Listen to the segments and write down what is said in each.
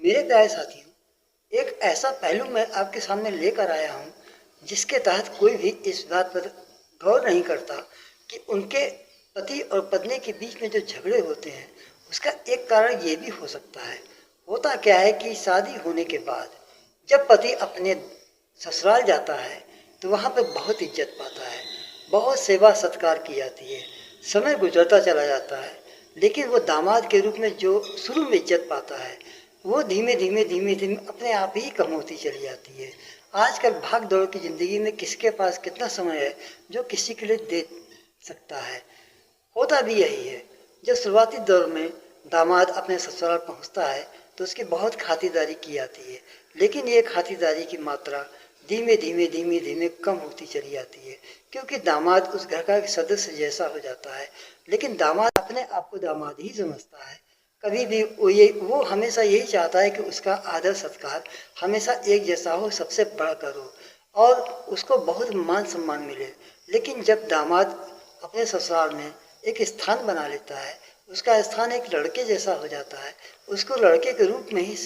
मेरे प्यारे साथियों, एक ऐसा पहलू मैं आपके सामने लेकर आया हूँ जिसके तहत कोई भी इस बात पर गौर नहीं करता कि उनके पति और पत्नी के बीच में जो झगड़े होते हैं उसका एक कारण ये भी हो सकता है। होता क्या है कि शादी होने के बाद जब पति अपने ससुराल जाता है तो वहाँ पर बहुत इज्जत पाता है, बहुत सेवा सत्कार की जाती है। समय गुजरता चला जाता है, लेकिन वो दामाद के रूप में जो शुरू में इज्जत पाता है वो धीमे धीमे धीमे धीमे अपने आप ही कम होती चली जाती है। आजकल भाग दौड़ की ज़िंदगी में किसके पास कितना समय है जो किसी के लिए दे सकता है। होता भी यही है। जब शुरुआती दौर में दामाद अपने ससुराल पहुंचता है तो उसकी बहुत खातिरदारी की जाती है, लेकिन ये खातिरदारी की मात्रा धीमे धीमे धीमे धीमे कम होती चली जाती है, क्योंकि दामाद उस घर का एक सदस्य जैसा हो जाता है। लेकिन दामाद अपने आप को दामाद ही समझता है। कभी भी वो हमेशा यही चाहता है कि उसका आदर सत्कार हमेशा एक जैसा हो, सबसे बढ़कर हो और उसको बहुत मान सम्मान मिले। लेकिन जब दामाद अपने ससुराल में एक स्थान बना लेता है, उसका स्थान एक लड़के जैसा हो जाता है, उसको लड़के के रूप में ही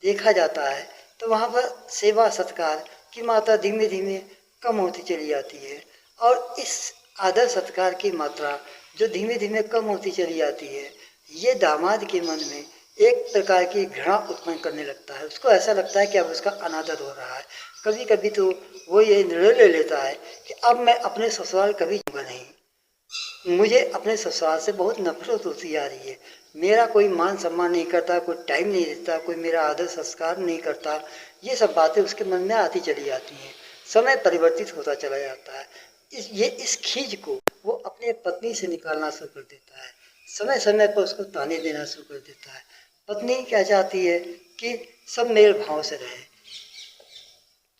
देखा जाता है, तो वहाँ पर सेवा सत्कार की मात्रा धीमे धीमे कम होती चली जाती है। और इस आदर सत्कार की मात्रा जो धीमे धीमे कम होती चली जाती है, ये दामाद के मन में एक प्रकार की घृणा उत्पन्न करने लगता है। उसको ऐसा लगता है कि अब उसका अनादर हो रहा है। कभी कभी तो वो ये निर्णय ले लेता है कि अब मैं अपने ससुराल कभी जाऊँगा नहीं, मुझे अपने ससुराल से बहुत नफरत होती आ रही है। मेरा कोई मान सम्मान नहीं करता, कोई टाइम नहीं देता, कोई मेरा आदर संस्कार नहीं करता। ये सब बातें उसके मन में आती चली जाती हैं। समय परिवर्तित होता चला जाता है। इस खींच को वो अपने पत्नी से निकालना शुरू कर देता है। समय समय पर उसको ताने देना शुरू कर देता है। पत्नी क्या चाहती है कि सब मेल भाव से रहे,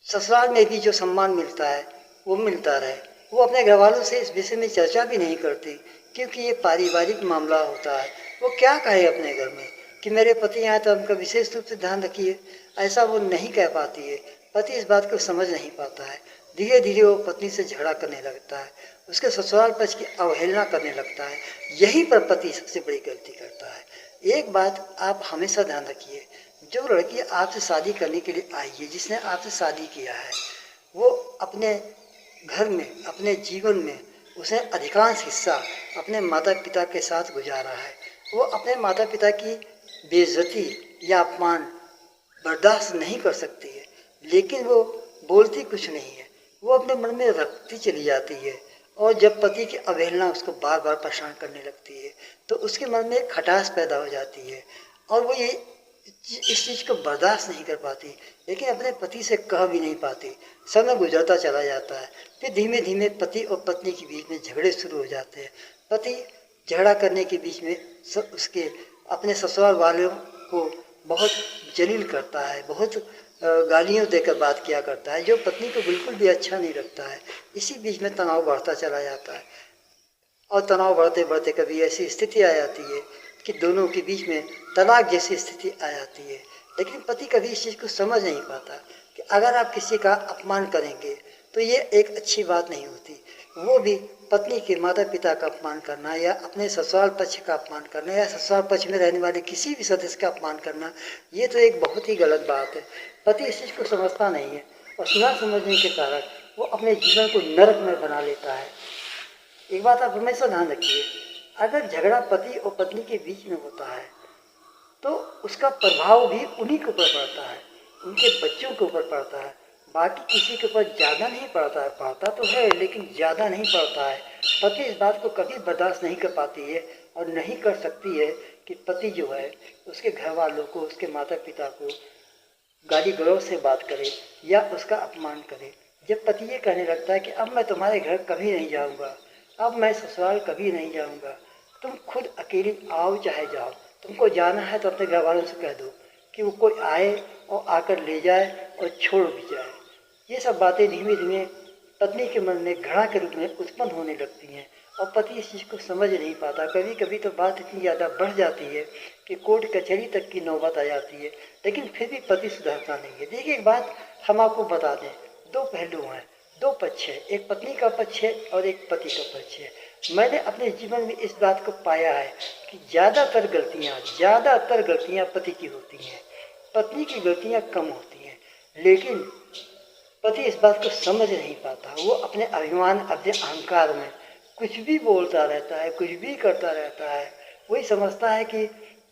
ससुराल में भी जो सम्मान मिलता है वो मिलता रहे। वो अपने घर वालों से इस विषय में चर्चा भी नहीं करती, क्योंकि ये पारिवारिक मामला होता है। वो क्या कहे अपने घर में कि मेरे पति आए तो उनका विशेष रूप से ध्यान रखिए, ऐसा वो नहीं कह पाती है। पति इस बात को समझ नहीं पाता है। धीरे धीरे वो पत्नी से झगड़ा करने लगता है, उसके ससुराल पक्ष की अवहेलना करने लगता है। यहीं पर पति सबसे बड़ी गलती करता है। एक बात आप हमेशा ध्यान रखिए, जो लड़की आपसे शादी करने के लिए आई है, जिसने आपसे शादी किया है, वो अपने घर में, अपने जीवन में उसने अधिकांश हिस्सा अपने माता पिता के साथ गुजारा है। वो अपने माता पिता की बेइज्जती या अपमान बर्दाश्त नहीं कर सकती है, लेकिन वो बोलती कुछ नहीं है, वो अपने मन में रखती चली जाती है। और जब पति की अवहेलना उसको बार बार परेशान करने लगती है तो उसके मन में एक खटास पैदा हो जाती है और वो ये इस चीज़ को बर्दाश्त नहीं कर पाती, लेकिन अपने पति से कह भी नहीं पाती। समय गुजरता चला जाता है, फिर धीमे धीमे पति और पत्नी के बीच में झगड़े शुरू हो जाते हैं। पति झगड़ा करने के बीच में उसके अपने ससुराल वालों को बहुत जलील करता है, बहुत गालियों देकर बात किया करता है, जो पत्नी को बिल्कुल भी अच्छा नहीं लगता है। इसी बीच में तनाव बढ़ता चला जाता है और तनाव बढ़ते बढ़ते कभी ऐसी स्थिति आ जाती है कि दोनों के बीच में तलाक जैसी स्थिति आ जाती है। लेकिन पति कभी इस चीज़ को समझ नहीं पाता कि अगर आप किसी का अपमान करेंगे तो ये एक अच्छी बात नहीं होती। वो भी पत्नी के माता पिता का अपमान करना या अपने ससुराल पक्ष का अपमान करना या ससुराल पक्ष में रहने वाले किसी भी सदस्य का अपमान करना, ये तो एक बहुत ही गलत बात है। पति इस चीज़ को समझता नहीं है और न समझने के कारण वो अपने जीवन को नरक में बना लेता है। एक बात आप हमेशा ध्यान रखिए, अगर झगड़ा पति और पत्नी के बीच में होता है तो उसका प्रभाव भी उन्हीं के ऊपर पड़ता है, उनके बच्चों के ऊपर पड़ता है, बाकी किसी के ऊपर ज़्यादा नहीं पड़ता है। पड़ता तो है लेकिन ज़्यादा नहीं पड़ता है। पति इस बात को कभी बर्दाश्त नहीं कर पाती है और नहीं कर सकती है कि पति जो है उसके घर वालों को, उसके माता पिता को गाली गलौज से बात करे या उसका अपमान करे। जब पति ये कहने लगता है कि अब मैं तुम्हारे घर कभी नहीं जाऊँगा, अब मैं ससुराल कभी नहीं जाऊँगा, तुम खुद अकेली आओ चाहे जाओ, तुमको जाना है तो अपने घर वालों से कह दो कि वो कोई आए और आकर ले जाए और छोड़ भी जाए। ये सब बातें धीमे धीमे पत्नी के मन में घृणा के रूप में उत्पन्न होने लगती हैं और पति इस चीज़ को समझ नहीं पाता। कभी कभी तो बात इतनी ज़्यादा बढ़ जाती है कि कोर्ट कचहरी तक की नौबत आ जाती है, लेकिन फिर भी पति सुधरता नहीं है। देखिए, एक बात हम आपको बता दें, दो पहलू हैं, दो पक्ष है, एक पत्नी का पक्ष है और एक पति का पक्ष है। मैंने अपने जीवन में इस बात को पाया है कि ज़्यादातर गलतियाँ पति की होती हैं। पत्नी की गलतियां कम होती हैं, लेकिन पति इस बात को समझ नहीं पाता। वो अपने अभिमान, अपने अहंकार में कुछ भी बोलता रहता है, कुछ भी करता रहता है। वही समझता है कि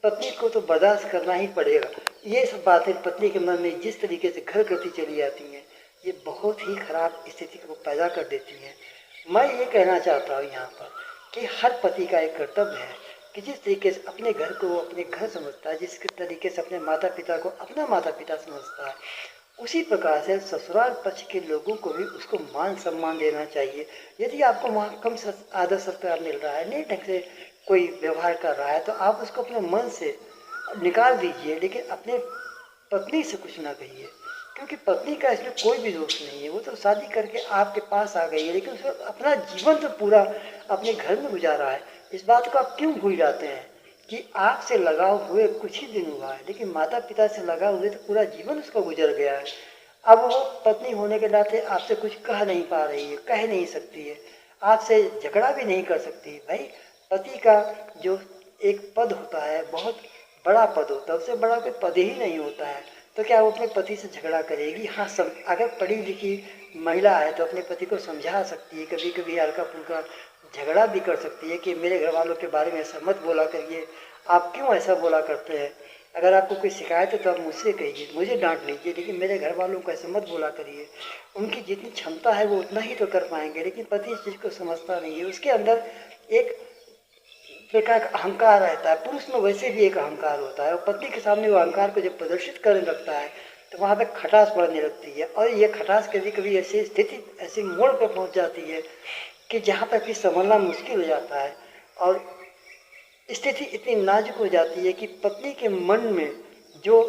पत्नी को तो बर्दाश्त करना ही पड़ेगा। ये सब बातें पत्नी के मन में जिस तरीके से घर करती चली जाती हैं, ये बहुत ही खराब स्थिति को पैदा कर देती हैं। मैं ये कहना चाहता हूँ यहाँ पर कि हर पति का एक कर्तव्य है कि जिस तरीके से अपने घर को वो अपने घर समझता है, जिस तरीके से अपने माता पिता को अपना माता पिता समझता है, उसी प्रकार से ससुराल पक्ष के लोगों को भी उसको मान सम्मान देना चाहिए। यदि आपको वहाँ कम आदर सत्कार मिल रहा है, नहीं ढंग से कोई व्यवहार कर रहा है, तो आप उसको अपने मन से निकाल दीजिए, लेकिन अपने पत्नी से कुछ ना कहिए, क्योंकि पत्नी का इसमें कोई भी दोष नहीं है। वो तो शादी करके आपके पास आ गई है, लेकिन उसने अपना जीवन तो पूरा अपने घर में गुजारा है। इस बात को आप क्यों भूल जाते हैं कि आपसे लगाव हुए कुछ ही दिन हुआ है, लेकिन माता पिता से लगाव हुए तो पूरा जीवन उसका गुजर गया है। अब वो पत्नी होने के नाते आपसे कुछ कह नहीं पा रही है, कह नहीं सकती है, आपसे झगड़ा भी नहीं कर सकती। भाई, पति का जो एक पद होता है, बहुत बड़ा पद होता है, उससे बड़ा कोई पद ही नहीं होता है। तो क्या वो अपने पति से झगड़ा करेगी? हाँ, अगर पढ़ी लिखी महिला है तो अपने पति को समझा सकती है, कभी कभी हल्का फुल्का झगड़ा भी कर सकती है कि मेरे घर वालों के बारे में ऐसा मत बोला करिए, आप क्यों ऐसा बोला करते हैं। अगर आपको कोई शिकायत है तो आप मुझसे कहिए, मुझे डांट लीजिए, लेकिन मेरे घर वालों को ऐसे मत बोला करिए। उनकी जितनी क्षमता है वो उतना ही तो कर पाएंगे, लेकिन पति इस चीज़ को समझता नहीं है। उसके अंदर एक प्रकार का अहंकार रहता है। पुरुष में वैसे भी एक अहंकार होता है, और पत्नी के सामने वो अहंकार को जब प्रदर्शित करने लगता है तो वहाँ पे खटास पड़ने लगती है। और ये खटास कभी कभी ऐसी स्थिति, ऐसी मोड़ पर पहुँच जाती है कि जहाँ पर कि संभलना मुश्किल हो जाता है, और स्थिति इतनी नाजुक हो जाती है कि पत्नी के मन में जो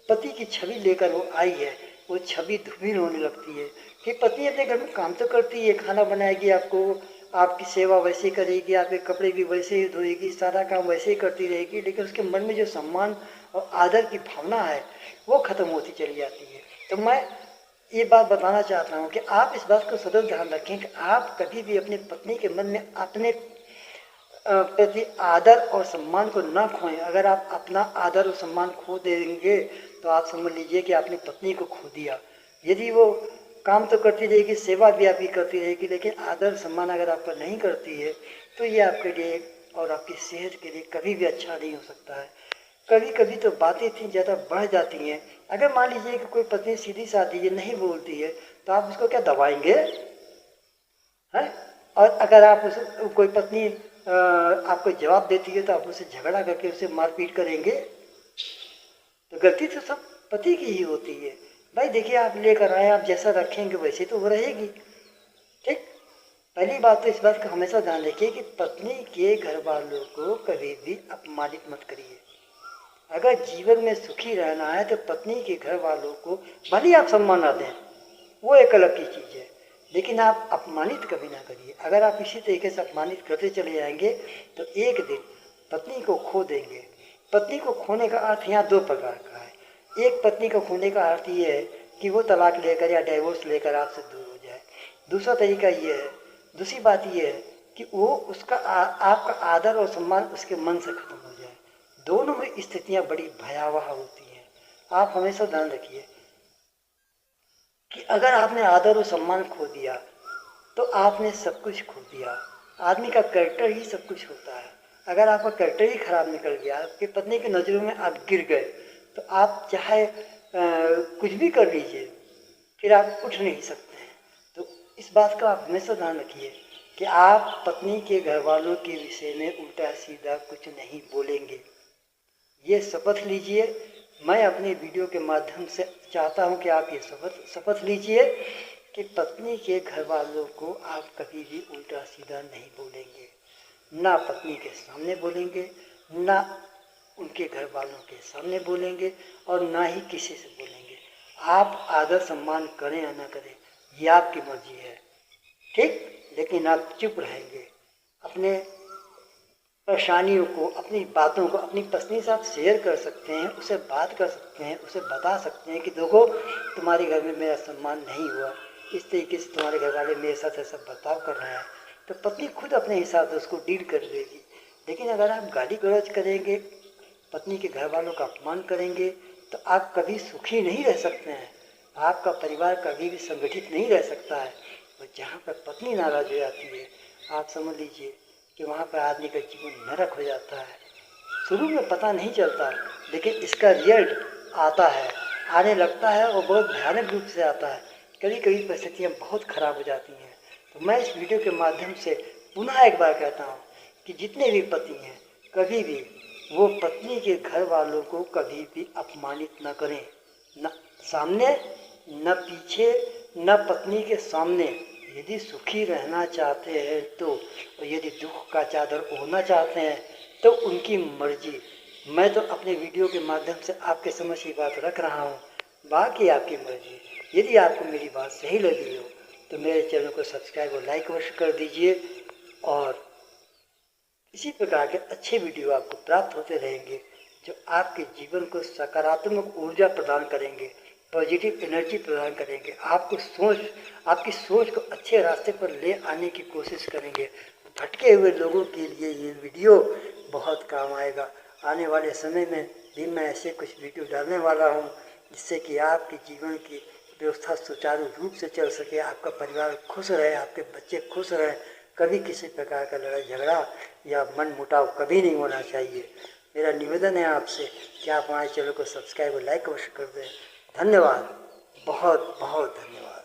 पति की छवि लेकर वो आई है, वो छवि धूमिल होने लगती है। कि पत्नी अपने घर में काम तो करती है, खाना बनाएगी, आपको आपकी सेवा वैसे ही करेगी, आपके कपड़े भी वैसे ही धोएगी, सारा काम वैसे ही करती रहेगी, लेकिन उसके मन में जो सम्मान और आदर की भावना है वो खत्म होती चली जाती है। तो मैं ये बात बताना चाहता हूँ कि आप इस बात को सदैव ध्यान रखें कि आप कभी भी अपनी पत्नी के मन में अपने प्रति आदर और सम्मान को ना खोएं। अगर आप अपना आदर और सम्मान खो देंगे तो आप समझ लीजिए कि आपने पत्नी को खो दिया। यदि वो काम तो करती रहेगी, सेवा भी आपकी करती रहेगी, लेकिन आदर सम्मान अगर आपका नहीं करती है तो ये आपके लिए और आपकी सेहत के लिए कभी भी अच्छा नहीं हो सकता है। कभी कभी तो बातें इतनी ज़्यादा बढ़ जाती हैं। अगर मान लीजिए कि कोई पत्नी सीधी साधी है, नहीं बोलती है, तो आप उसको क्या दबाएंगे हैं? और अगर आप उस कोई पत्नी आपको जवाब देती है तो आप उससे झगड़ा करके उसे मारपीट करेंगे, तो गलती तो सब पति की ही होती है। भाई देखिए, आप लेकर आए, आप जैसा रखेंगे वैसे तो वो रहेगी। ठीक, पहली बात तो इस बात का हमेशा ध्यान रखिए कि पत्नी के घर वालों को कभी भी अपमानित मत करिए। अगर जीवन में सुखी रहना है तो पत्नी के घर वालों को भले आप सम्मान ना दें, वो एक अलग की चीज़ है, लेकिन आप अपमानित कभी ना करिए। अगर आप इसी तरीके से अपमानित करते चले जाएंगे तो एक दिन पत्नी को खो देंगे। पत्नी को खोने का अर्थ यहाँ दो प्रकार का है। एक, पत्नी को खोने का अर्थ ये है कि वो तलाक लेकर या डाइवोर्स लेकर आपसे दूर हो जाए। दूसरा तरीका ये है, दूसरी बात ये है कि वो उसका आपका आदर और सम्मान उसके मन से खत्म हो जाए। दोनों में स्थितियाँ बड़ी भयावह होती हैं। आप हमेशा ध्यान रखिए कि अगर आपने आदर और सम्मान खो दिया तो आपने सब कुछ खो दिया। आदमी का कैरेक्टर ही सब कुछ होता है। अगर आपका कैरेक्टर ही खराब निकल गया, आपकी पत्नी की नज़रों में आप गिर गए, तो आप चाहे कुछ भी कर लीजिए, फिर आप उठ नहीं सकते हैं। तो इस बात का आप हमेशा ध्यान रखिए कि आप पत्नी के घर वालों के विषय में उल्टा सीधा कुछ नहीं बोलेंगे। ये शपथ लीजिए। मैं अपने वीडियो के माध्यम से चाहता हूं कि आप ये शपथ लीजिए कि पत्नी के घर वालों को आप कभी भी उल्टा सीधा नहीं बोलेंगे। ना पत्नी के सामने बोलेंगे, ना उनके घर वालों के सामने बोलेंगे, और ना ही किसी से बोलेंगे। आप आदर सम्मान करें या ना करें, ये आपकी मर्जी है, ठीक, लेकिन आप चुप रहेंगे। अपने परेशानियों को, अपनी बातों को अपनी पत्नी से आप शेयर कर सकते हैं, उसे बात कर सकते हैं, उसे बता सकते हैं कि देखो, तुम्हारे घर में मेरा सम्मान नहीं हुआ, इस तरीके से तुम्हारे घर वाले मेरे साथ ऐसा बर्ताव कर रहे हैं, तो पत्नी खुद अपने हिसाब से उसको डील कर लेगी। लेकिन अगर आप गाली गलौज करेंगे, पत्नी के घर वालों का अपमान करेंगे, तो आप कभी सुखी नहीं रह सकते हैं। आपका परिवार कभी भी संगठित नहीं रह सकता है। और जहाँ पर पत्नी नाराज हो जाती है, आप समझ लीजिए कि वहाँ पर आदमी का जीवन नरक हो जाता है। शुरू में पता नहीं चलता, लेकिन इसका रिजल्ट आता है, आने लगता है और बहुत भयानक रूप से आता है। कभी कभी परिस्थितियाँ बहुत खराब हो जाती हैं। तो मैं इस वीडियो के माध्यम से पुनः एक बार कहता हूँ कि जितने भी पति हैं, कभी भी वो पत्नी के घर वालों को कभी भी अपमानित न करें, न सामने न पीछे, न पत्नी के सामने। यदि सुखी रहना चाहते हैं तो, और यदि दुख का चादर ओढ़ना चाहते हैं तो उनकी मर्जी। मैं तो अपने वीडियो के माध्यम से आपके समझ की बात रख रहा हूँ, बाकी आपकी मर्जी। यदि आपको मेरी बात सही लगी हो तो मेरे चैनल को सब्सक्राइब और लाइक अवश्य कर दीजिए, और इसी प्रकार के अच्छे वीडियो आपको प्राप्त होते रहेंगे जो आपके जीवन को सकारात्मक ऊर्जा प्रदान करेंगे, पॉजिटिव एनर्जी प्रदान करेंगे, आपकी सोच को अच्छे रास्ते पर ले आने की कोशिश करेंगे। भटके हुए लोगों के लिए ये वीडियो बहुत काम आएगा। आने वाले समय में भी मैं ऐसे कुछ वीडियो डालने वाला हूँ जिससे कि आपके जीवन की व्यवस्था सुचारू रूप से चल सके, आपका परिवार खुश रहे, आपके बच्चे खुश रहें। कभी किसी प्रकार का लड़ाई झगड़ा या मन मुटाव कभी नहीं होना चाहिए। मेरा निवेदन है आपसे कि आप हमारे चैनल को सब्सक्राइब और लाइक अवश्य कर दें। धन्यवाद, बहुत बहुत धन्यवाद।